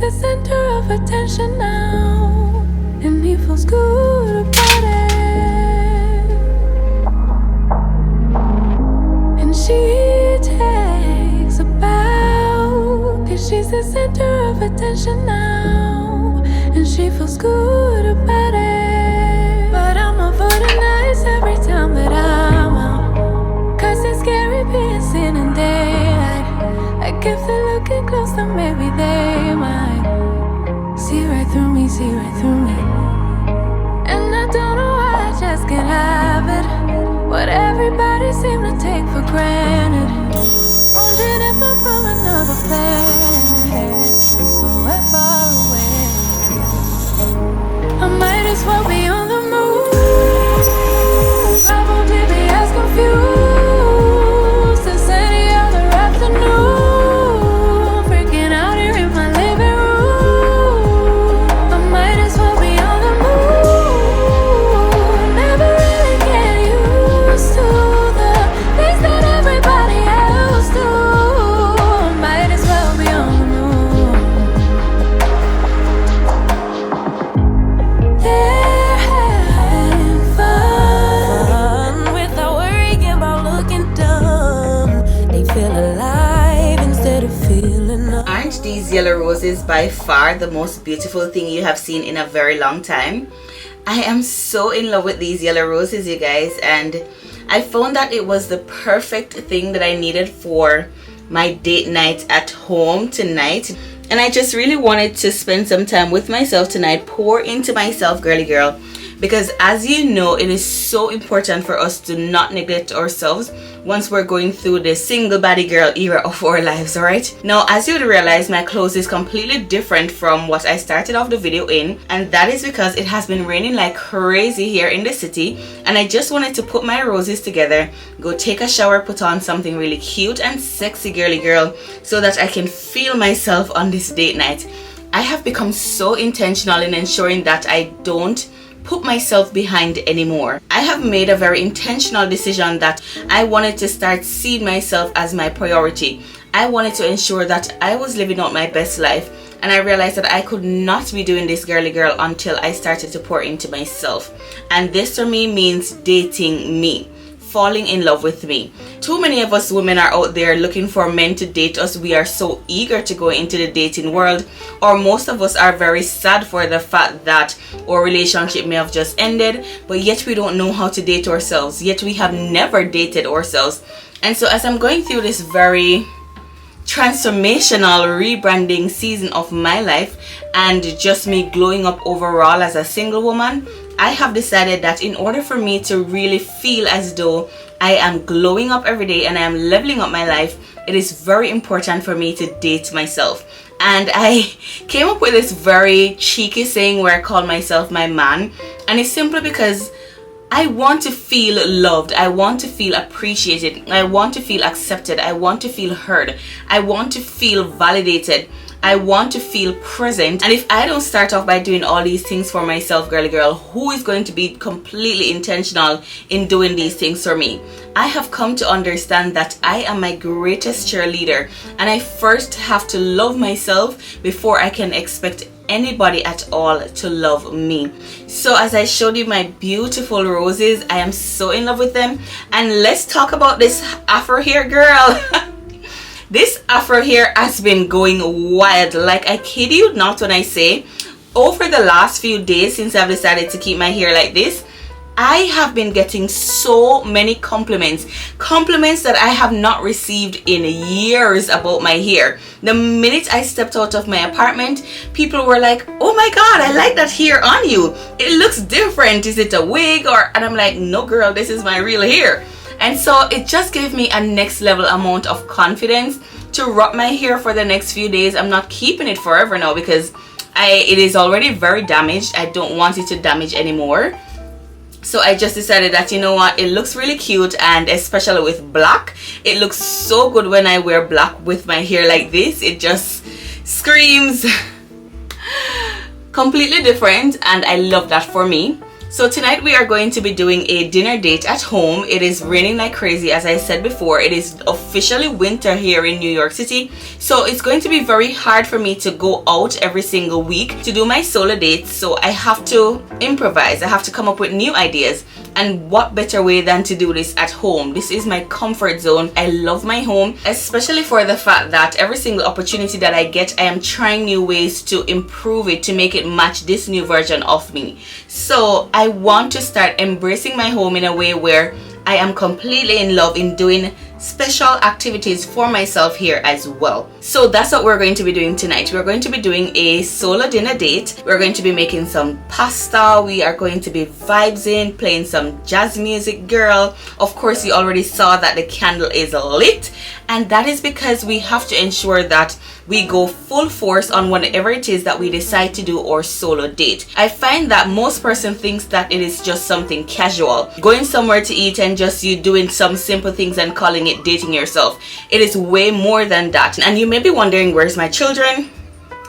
the center of attention now, and he feels good about it. And she takes a bow, 'cause she's the center of attention now, and she feels good about it. But I'm avoiding eyes every time that I'm out, 'cause it's scary being seen in daylight. Like if they're looking close, then maybe they might see right through me, see right through me. And I don't know why I just can't have it, what everybody seem to take for granted. Wondering if I'm from another planet, somewhere far away. I might as well be on the moon, probably be as confused as any other afternoon, freaking out here in my living room. I might as well be on the moon, never really get used to the things that everybody else do. I might as well be on the moon. They're having fun without worrying about looking dumb. They feel alive instead of feeling numb. Aren't these yellow roses by far the most beautiful thing you have seen in a very long time? I am so in love with these yellow roses, you guys, and I found that it was the perfect thing that I needed for my date night at home tonight. And I just really wanted to spend some time with myself tonight, pour into myself, girly girl, because as you know, it is so important for us to not neglect ourselves once we're going through the single body girl era of our lives, alright? Now, as you would realize, my clothes is completely different from what I started off the video in, and that is because it has been raining like crazy here in the city, and I just wanted to put my roses together, go take a shower, put on something really cute and sexy, girly girl, so that I can feel myself on this date night. I have become so intentional in ensuring that I don't put myself behind anymore. I have made a very intentional decision that I wanted to start seeing myself as my priority. I wanted to ensure that I was living out my best life, and I realized that I could not be doing this, girly girl, until I started to pour into myself. And this for me means dating me, falling in love with me. Too many of us women are out there looking for men to date us. We are so eager to go into the dating world, or most of us are very sad for the fact that our relationship may have just ended, but yet we don't know how to date ourselves, yet we have never dated ourselves. And so as I'm going through this very transformational rebranding season of my life, and just me glowing up overall as a single woman, I have decided that in order for me to really feel as though I am glowing up every day and I am leveling up my life, it is very important for me to date myself. And I came up with this very cheeky saying where I call myself my man, and it's simply because I want to feel loved, I want to feel appreciated, I want to feel accepted, I want to feel heard, I want to feel validated, I want to feel present. And if I don't start off by doing all these things for myself, girly girl, who is going to be completely intentional in doing these things for me? I have come to understand that I am my greatest cheerleader, and I first have to love myself before I can expect anybody at all to love me. So as I showed you my beautiful roses, I am so in love with them. And let's talk about this afro hair, girl. This afro hair has been going wild. Like, I kid you not when I say, over the last few days since I've decided to keep my hair like this, I have been getting so many compliments that I have not received in years about my hair. The minute I stepped out of my apartment, people were like, oh my god, I like that hair on you, it looks different, is it a wig? And I'm like, no girl, this is my real hair. And so it just gave me a next level amount of confidence to rock my hair for the next few days. I'm not keeping it forever now because it is already very damaged. I don't want it to damage anymore. So I just decided that, you know what, it looks really cute, and especially with black, it looks so good when I wear black with my hair like this. It just screams completely different, and I love that for me. So tonight we are going to be doing a dinner date at home. It is raining like crazy, as I said before. It is officially winter here in New York City, so it's going to be very hard for me to go out every single week to do my solo dates. So I have to improvise. I have to come up with new ideas, and what better way than to do this at home? This is my comfort zone. I love my home, especially for the fact that every single opportunity that I get, I am trying new ways to improve it, to make it match this new version of me. So I want to start embracing my home in a way where I am completely in love in doing special activities for myself here as well. So that's what we're going to be doing tonight. We're going to be doing a solo dinner date. We're going to be making some pasta. We are going to be vibes-in, playing some jazz music, girl. Of course, you already saw that the candle is lit, and that is because we have to ensure that we go full force on whatever it is that we decide to do our solo date. I find that most person thinks that it is just something casual, going somewhere to eat and just you doing some simple things and calling it dating yourself. It is way more than that. And you may be wondering, where's my children?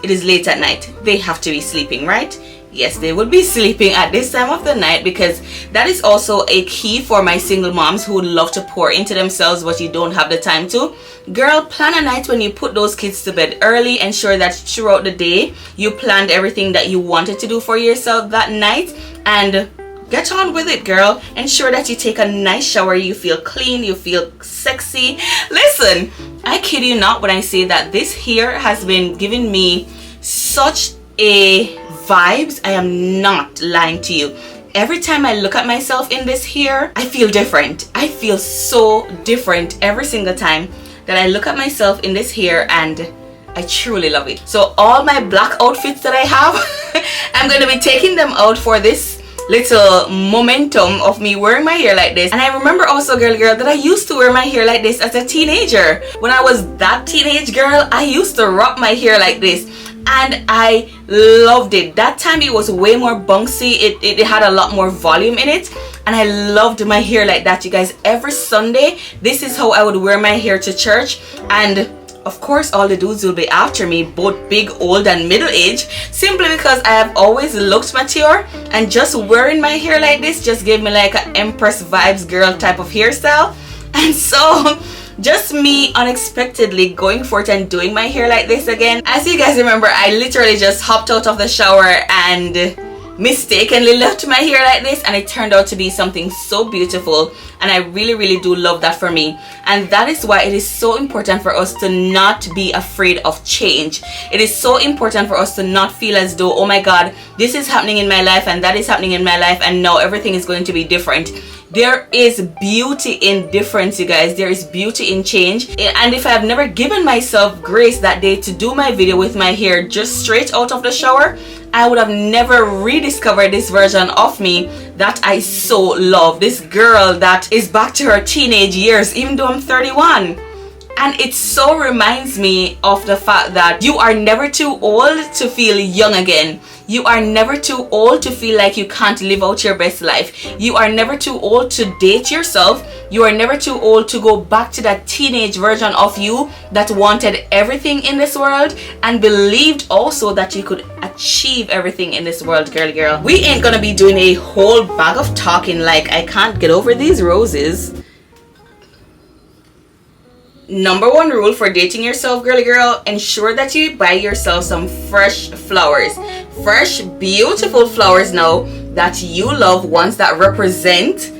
It is late at night. They have to be sleeping, right? Yes, they will be sleeping at this time of the night, because that is also a key for my single moms who love to pour into themselves but you don't have the time to. Girl, plan a night when you put those kids to bed early. Ensure that throughout the day you planned everything that you wanted to do for yourself that night, and get on with it, girl. Ensure that you take a nice shower, you feel clean, you feel sexy. Listen, I kid you not when I say that this hair has been giving me such a vibes. I am not lying to you. Every time I look at myself in this hair, I feel different. I feel so different every single time that I look at myself in this hair, and I truly love it. So all my black outfits that I have, I'm going to be taking them out for this little momentum of me wearing my hair like this. And I remember also, girl, that I used to wear my hair like this as a teenager. When I was that teenage girl, I used to rock my hair like this, and I loved it. That time it was way more bouncy. It had a lot more volume in it, and I loved my hair like that, you guys. Every Sunday, this is how I would wear my hair to church, and of course all the dudes will be after me, both big, old and middle age, simply because I have always looked mature, and just wearing my hair like this just gave me like an Empress vibes girl type of hairstyle. And so just me unexpectedly going forth and doing my hair like this again. As you guys remember, I literally just hopped out of the shower and mistakenly left my hair like this, and it turned out to be something so beautiful, and I really do love that for me. And that is why it is so important for us to not be afraid of change. It is so important for us to not feel as though, oh my god, this is happening in my life and that is happening in my life, and now everything is going to be different. There is beauty in difference, you guys. There is beauty in change. And if I have never given myself grace that day to do my video with my hair just straight out of the shower, I would have never rediscovered this version of me that I so love. This girl that is back to her teenage years, even though I'm 31. And it so reminds me of the fact that you are never too old to feel young again. You are never too old to feel like you can't live out your best life. You are never too old to date yourself. You are never too old to go back to that teenage version of you that wanted everything in this world and believed also that you could achieve everything in this world, girl. We ain't gonna be doing a whole bag of talking like I can't get over these roses. Number one rule for dating yourself, girl, ensure that you buy yourself some fresh flowers. Fresh, beautiful flowers now that you love, ones that represent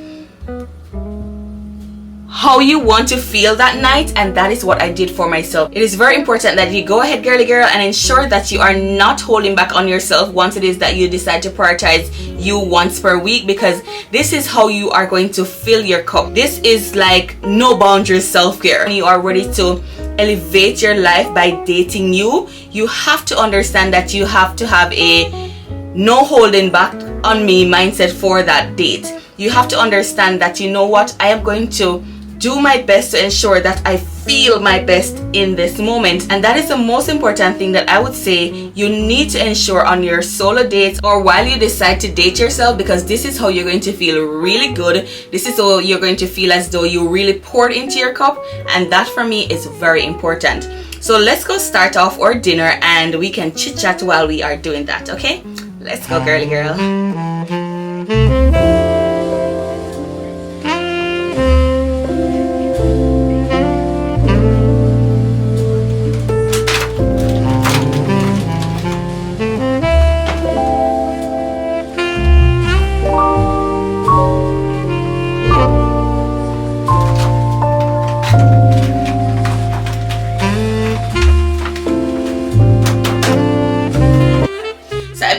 how you want to feel that night. And that is what I did for myself. It is very important that you go ahead, girl, and ensure that you are not holding back on yourself once it is that you decide to prioritize you once per week, because this is how you are going to fill your cup. This is like no boundaries self-care. You are ready to elevate your life by dating you. You have to understand that you have to have a no holding back on me mindset for that date. You have to understand that, you know what, I am going to do my best to ensure that I feel my best in this moment. And that is the most important thing that I would say you need to ensure on your solo dates or while you decide to date yourself, because this is how you're going to feel really good. This is how you're going to feel as though you really poured into your cup, and that for me is very important. So let's go start off our dinner and we can chit chat while we are doing that, okay? Let's go, girl.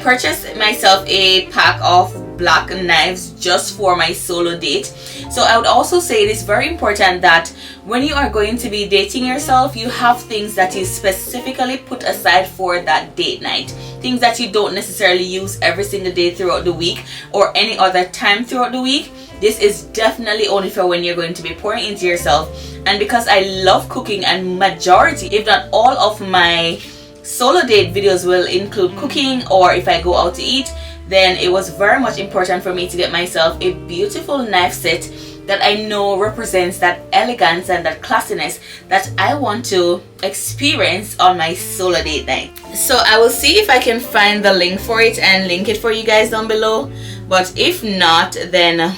purchased myself a pack of black knives just for my solo date. So I would also say it is very important that when you are going to be dating yourself, you have things that you specifically put aside for that date night, things that you don't necessarily use every single day throughout the week or any other time throughout the week. This is definitely only for when you're going to be pouring into yourself. And because I love cooking, and majority, if not all, of my solo date videos will include cooking, or if I go out to eat, then it was very much important for me to get myself a beautiful knife set that I know represents that elegance and that classiness that I want to experience on my solo date night. So I will see if I can find the link for it and link it for you guys down below. But if not, then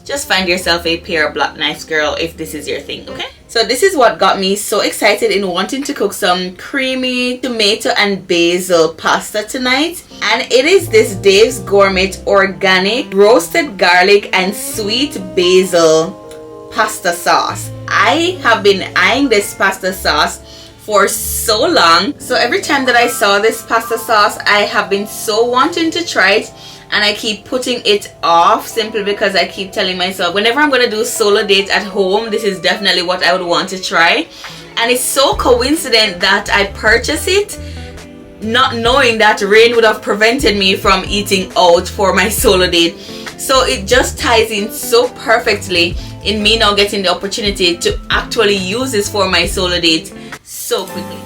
just find yourself a pair of black knives, girl, if this is your thing, okay? So this is what got me so excited in wanting to cook some creamy tomato and basil pasta tonight. And it is this Dave's Gourmet organic roasted garlic and sweet basil pasta sauce. I have been eyeing this pasta sauce for so long. So every time that I saw this pasta sauce, I have been so wanting to try it. And I keep putting it off simply because I keep telling myself whenever I'm going to do solo dates at home, this is definitely what I would want to try. And it's so coincident that I purchased it not knowing that rain would have prevented me from eating out for my solo date. So it just ties in so perfectly in me now getting the opportunity to actually use this for my solo date so quickly.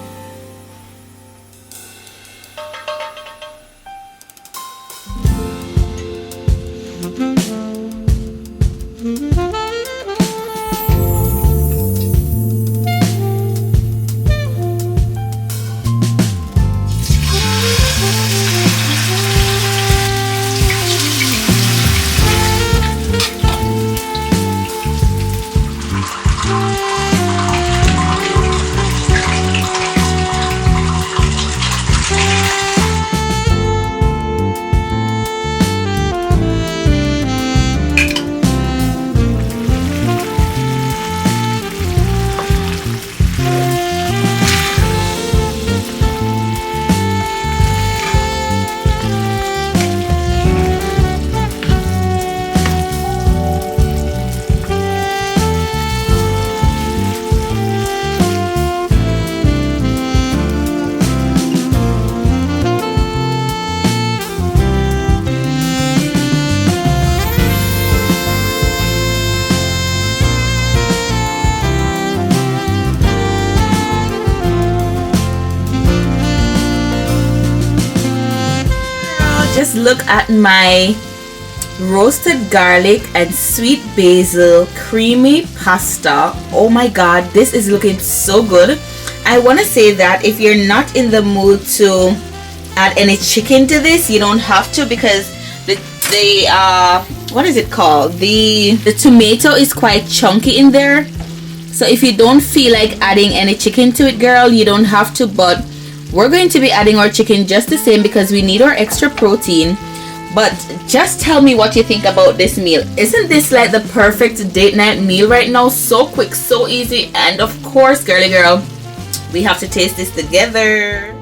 Just look at my roasted garlic and sweet basil creamy pasta. Oh my god, this is looking so good. I want to say that if you're not in the mood to add any chicken to this, you don't have to, because the what is it called, the tomato is quite chunky in there. So if you don't feel like adding any chicken to it, girl, you don't have to. But we're going to be adding our chicken just the same because we need our extra protein. But just tell me what you think about this meal. Isn't this like the perfect date night meal right now? So quick, so easy, and of course, girly girl, we have to taste this together.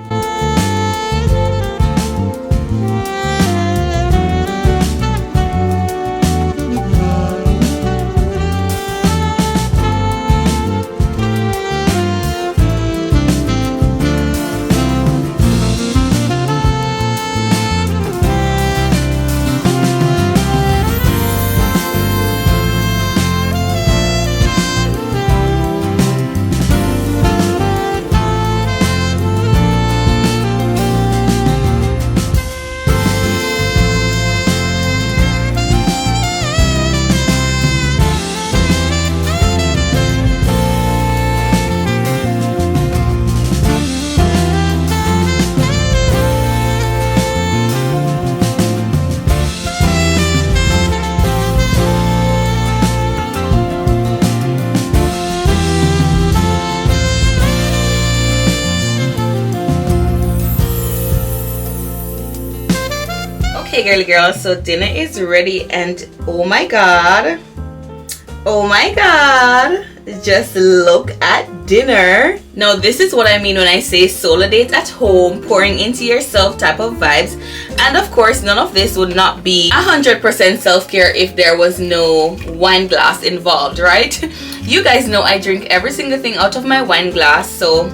Okay, girly girl, so dinner is ready, and oh my god, just look at dinner. Now this is what I mean when I say solo date at home, pouring into yourself type of vibes. And of course, none of this would not be 100% self-care if there was no wine glass involved, right? You guys know I drink every single thing out of my wine glass, so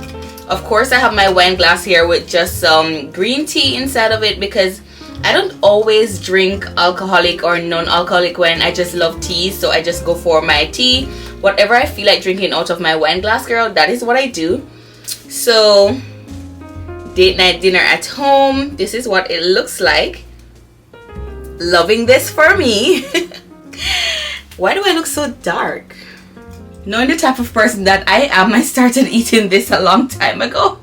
of course I have my wine glass here with just some green tea inside of it, because I don't always drink alcoholic or non-alcoholic wine. I just love tea, so I just go for my tea. Whatever I feel like drinking out of my wine glass, girl, that is what I do. So date night dinner at home, this is what it looks like. Loving this for me. Why do I look so dark? Knowing the type of person that I am, I started eating this a long time ago.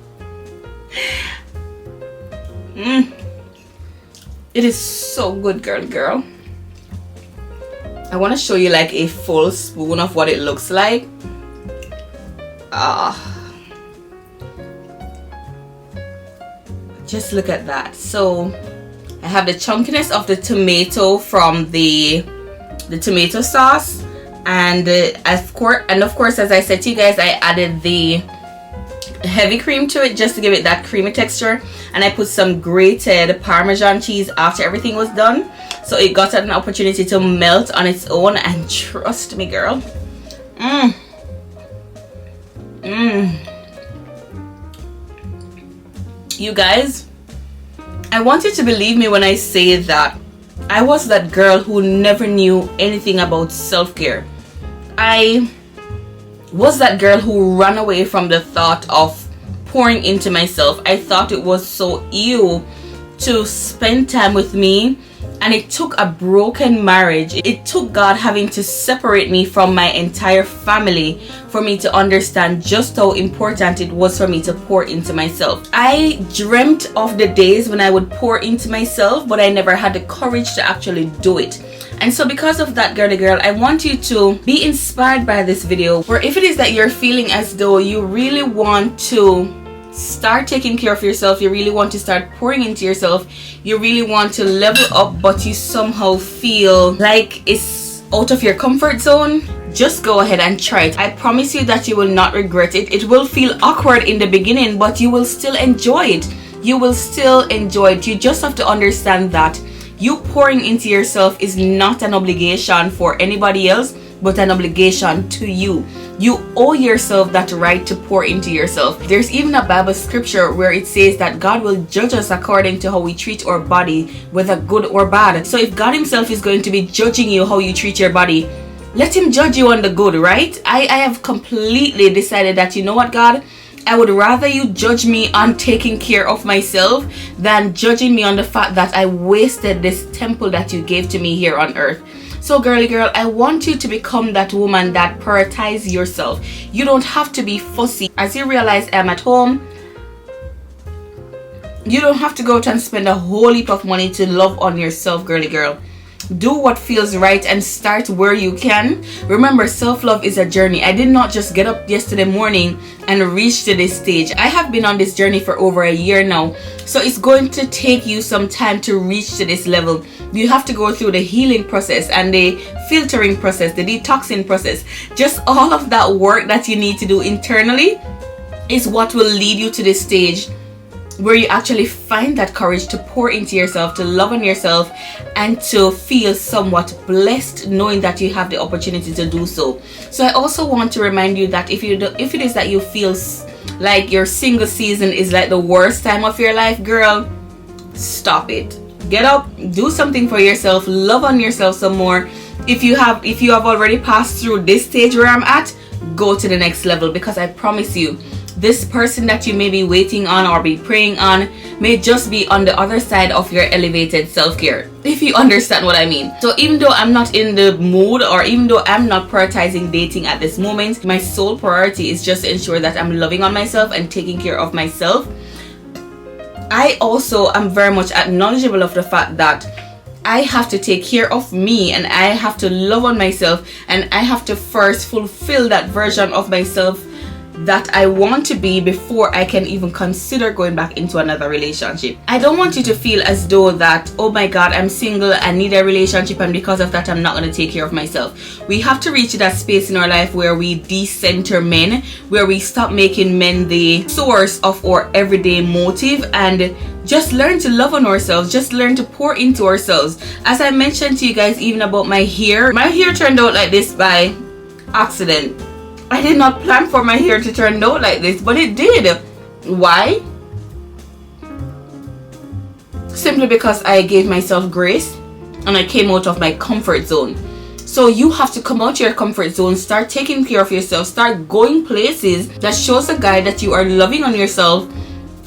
It is so good, girl. I want to show you like a full spoon of what it looks like. Just look at that. So I have the chunkiness of the tomato from the tomato sauce, and of course, as I said to you guys, I added the heavy cream to it just to give it that creamy texture, and I put some grated Parmesan cheese after everything was done, so it got an opportunity to melt on its own. And trust me, girl, you guys, I want you to believe me when I say that I was that girl who never knew anything about self-care. I was that girl who ran away from the thought of pouring into myself. I thought it was so ew to spend time with me, and it took a broken marriage. It took God having to separate me from my entire family for me to understand just how important it was for me to pour into myself. I dreamt of the days when I would pour into myself, but I never had the courage to actually do it. And so because of that, girl, I want you to be inspired by this video, where if it is that you're feeling as though you really want to start taking care of yourself, you really want to start pouring into yourself, you really want to level up, but you somehow feel like it's out of your comfort zone, just go ahead and try it. I promise you that you will not regret it. It will feel awkward in the beginning, but you will still enjoy it. You will still enjoy it. You just have to understand that you pouring into yourself is not an obligation for anybody else, but an obligation to you. You owe yourself that right to pour into yourself. There's even a Bible scripture where it says that God will judge us according to how we treat our body, whether good or bad. So if God himself is going to be judging you how you treat your body, let him judge you on the good, right? I have completely decided that, you know what, God, I would rather you judge me on taking care of myself than judging me on the fact that I wasted this temple that you gave to me here on earth. So girl, I want you to become that woman that prioritizes yourself. You don't have to be fussy. As you realize I'm at home, you don't have to go out and spend a whole heap of money to love on yourself, girl. Do what feels right and start where you can. Remember, self-love is a journey. I did not just get up yesterday morning and reach to this stage. I have been on this journey for over a year now. So it's going to take you some time to reach to this level. You have to go through the healing process and the filtering process, the detoxing process. Just all of that work that you need to do internally is what will lead you to this stage where you actually find that courage to pour into yourself, to love on yourself, and to feel somewhat blessed knowing that you have the opportunity to do so. So I also want to remind you that if it is that you feel like your single season is like the worst time of your life, girl, stop it. Get up, do something for yourself, love on yourself some more. If you have already passed through this stage where I'm at, go to the next level, because I promise you, this person that you may be waiting on or be praying on may just be on the other side of your elevated self-care, if you understand what I mean. So even though I'm not in the mood, or even though I'm not prioritizing dating at this moment, my sole priority is just to ensure that I'm loving on myself and taking care of myself. I also am very much acknowledgeable of the fact that I have to take care of me, and I have to love on myself, and I have to first fulfill that version of myself that I want to be before I can even consider going back into another relationship. I don't want you to feel as though that, oh my god, I'm single, I need a relationship, and because of that I'm not going to take care of myself. We have to reach that space in our life where we decenter men, where we stop making men the source of our everyday motive, and just learn to love on ourselves, just learn to pour into ourselves. As I mentioned to you guys even about my hair turned out like this by accident. I did not plan for my hair to turn out like this, but it did. Why? Simply because I gave myself grace and I came out of my comfort zone. So you have to come out your comfort zone, start taking care of yourself, start going places that shows a guy that you are loving on yourself.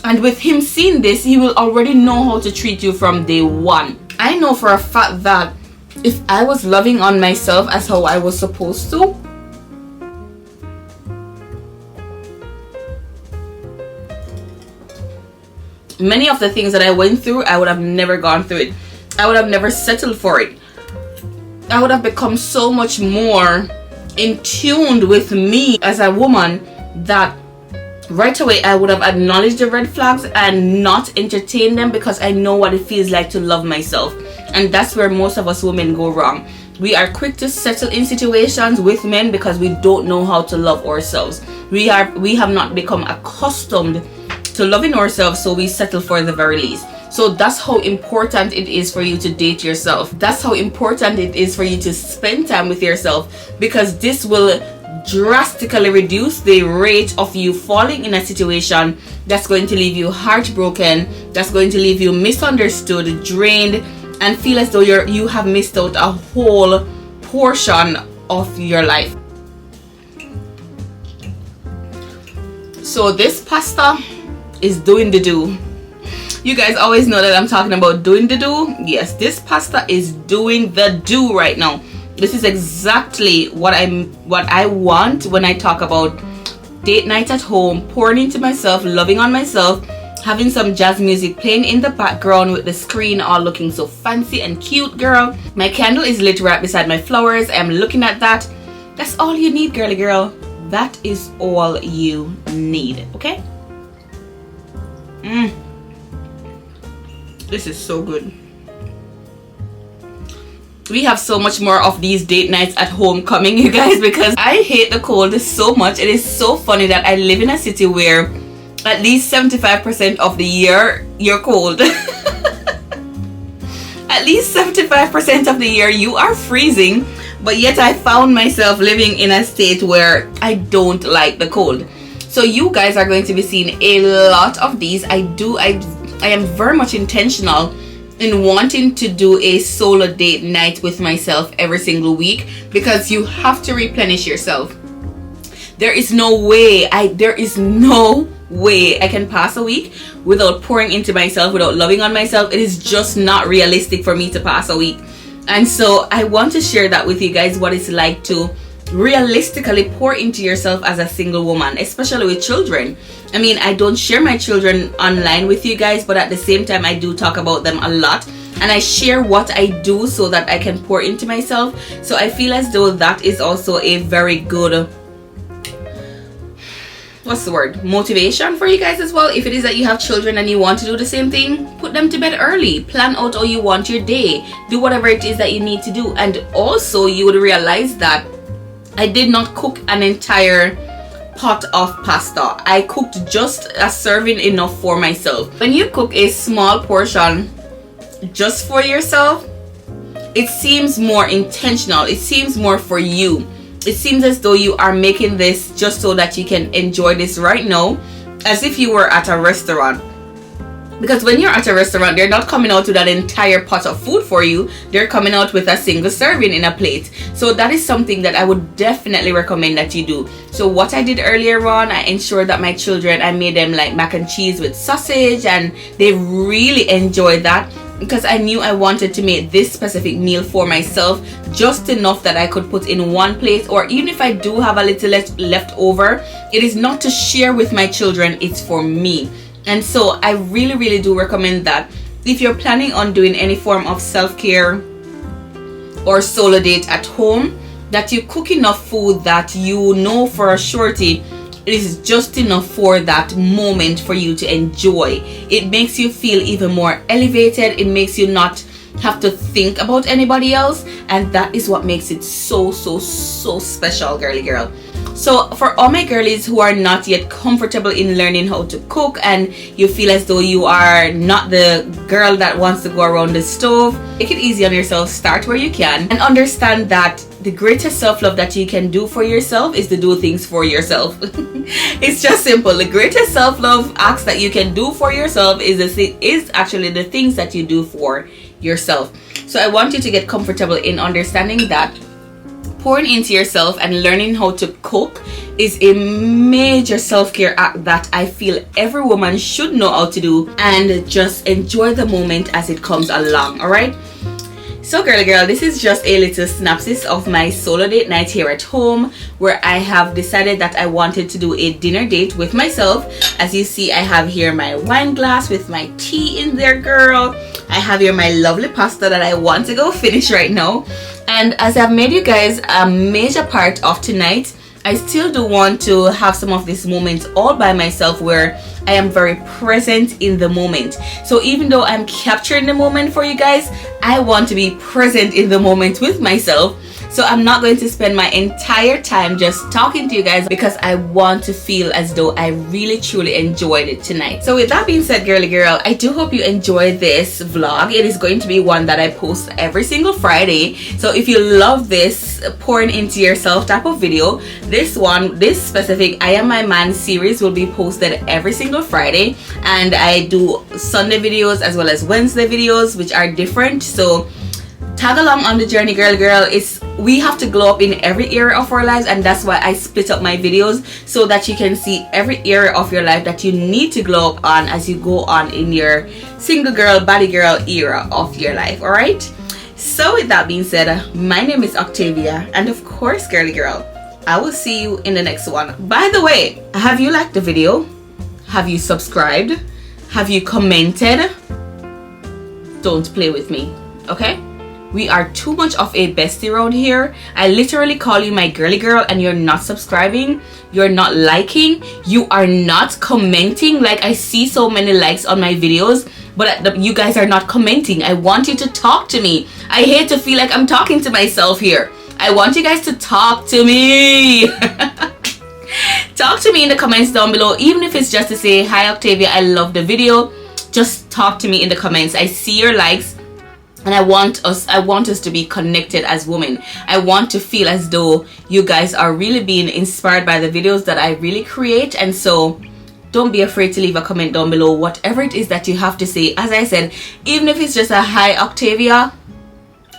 And with him seeing this, he will already know how to treat you from day one. I know for a fact that if I was loving on myself as how I was supposed to, many of the things that I went through, I would have never gone through it. I would have never settled for it. I would have become so much more in tune with me as a woman that right away I would have acknowledged the red flags and not entertained them, because I know what it feels like to love myself. And that's where most of us women go wrong. We are quick to settle in situations with men because we don't know how to love ourselves. We have not become accustomed to loving ourselves, so we settle for the very least. So that's how important it is for you to date yourself. That's how important it is for you to spend time with yourself, because this will drastically reduce the rate of you falling in a situation that's going to leave you heartbroken, that's going to leave you misunderstood, drained, and feel as though you have missed out a whole portion of your life. So this pasta is doing the do. You guys always know that I'm talking about doing the do. Yes, this pasta is doing the do right now. This is exactly what I want when I talk about date night at home, pouring into myself, loving on myself, having some jazz music playing in the background with the screen all looking so fancy and cute, girl. My candle is lit right beside my flowers. I'm looking at that. That's all you need, girly girl. That is all you need, okay? This is so good. We have so much more of these date nights at home coming, you guys, because I hate the cold so much. It is so funny that I live in a city where at least 75% of the year you're cold. At least 75% of the year you are freezing, but yet I found myself living in a state where I don't like the cold. So you guys are going to be seeing a lot of these. I am very much intentional in wanting to do a solo date night with myself every single week, because you have to replenish yourself. There is no way I can pass a week without pouring into myself, without loving on myself. It is just not realistic for me to pass a week. And so I want to share that with you guys, what it's like to realistically pour into yourself as a single woman, especially with children. I mean, I don't share my children online with you guys, but at the same time I do talk about them a lot, and I share what I do so that I can pour into myself. So I feel as though that is also a very good, what's the word, motivation for you guys as well. If it is that you have children and you want to do the same thing, put them to bed early, plan out how you want your day, do whatever it is that you need to do. And also you would realize that I did not cook an entire pot of pasta. I cooked just a serving enough for myself. When you cook a small portion just for yourself, it seems more intentional. It seems more for you. It seems as though you are making this just so that you can enjoy this right now, as if you were at a restaurant. Because when you're at a restaurant, they're not coming out with an entire pot of food for you. They're coming out with a single serving in a plate. So that is something that I would definitely recommend that you do. So what I did earlier on, I ensured that my children, I made them like mac and cheese with sausage, and they really enjoyed that, because I knew I wanted to make this specific meal for myself, just enough that I could put in one plate. Or even if I do have a little left over, it is not to share with my children, it's for me. And so I really do recommend that if you're planning on doing any form of self-care or solo date at home, that you cook enough food that you know for a surety it is just enough for that moment for you to enjoy. It makes you feel even more elevated. It makes you not have to think about anybody else, and that is what makes it so special, girly girl. So for all my girlies who are not yet comfortable in learning how to cook, and you feel as though you are not the girl that wants to go around the stove, make it easy on yourself. Start where you can and understand that the greatest self-love that you can do for yourself is to do things for yourself. It's just simple. The greatest self-love acts that you can do for yourself is actually the things that you do for yourself. So I want you to get comfortable in understanding that pouring into yourself and learning how to cook is a major self-care act that I feel every woman should know how to do, and just enjoy the moment as it comes along. All right, so girly girl, this is just a little synopsis of my solo date night here at home, where I have decided that I wanted to do a dinner date with myself. As you see, I have here my wine glass with my tea in there, girl. I have here my lovely pasta that I want to go finish right now. And as I've made you guys a major part of tonight, I still do want to have some of these moments all by myself where I am very present in the moment. So even though I'm capturing the moment for you guys, I want to be present in the moment with myself. So I'm not going to spend my entire time just talking to you guys, because I want to feel as though I really truly enjoyed it tonight. So with that being said, girly girl, I do hope you enjoy this vlog. It is going to be one that I post every single Friday. So if you love this pouring into yourself type of video, this specific I Am My Man series will be posted every single Friday. And I do Sunday videos as well as Wednesday videos, which are different. So tag along on the journey, girl. We have to glow up in every area of our lives, and that's why I split up my videos so that you can see every area of your life that you need to glow up on as you go on in your single girl, body girl era of your life. All right, so with that being said, my name is Octavia, and of course, girly girl, I will see you in the next one. By the way, have you liked the video? Have you subscribed? Have you commented? Don't play with me, okay? We are too much of a bestie around here. I literally call you my girly girl, and you're not subscribing, you're not liking, you are not commenting. Like, I see so many likes on my videos, but you guys are not commenting. I want you to talk to me. I hate to feel like I'm talking to myself here. I want you guys to talk to me. Talk to me in the comments down below, even if it's just to say, hi Octavia, I love the video. Just talk to me in the comments. I see your likes, and I want us to be connected as women. I want to feel as though you guys are really being inspired by the videos that I really create. And so don't be afraid to leave a comment down below, whatever it is that you have to say. As I said, even if it's just a hi Octavia,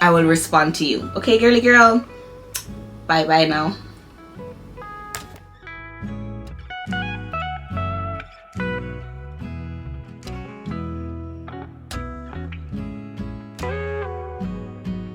I will respond to you. Okay, girly girl? Bye bye now.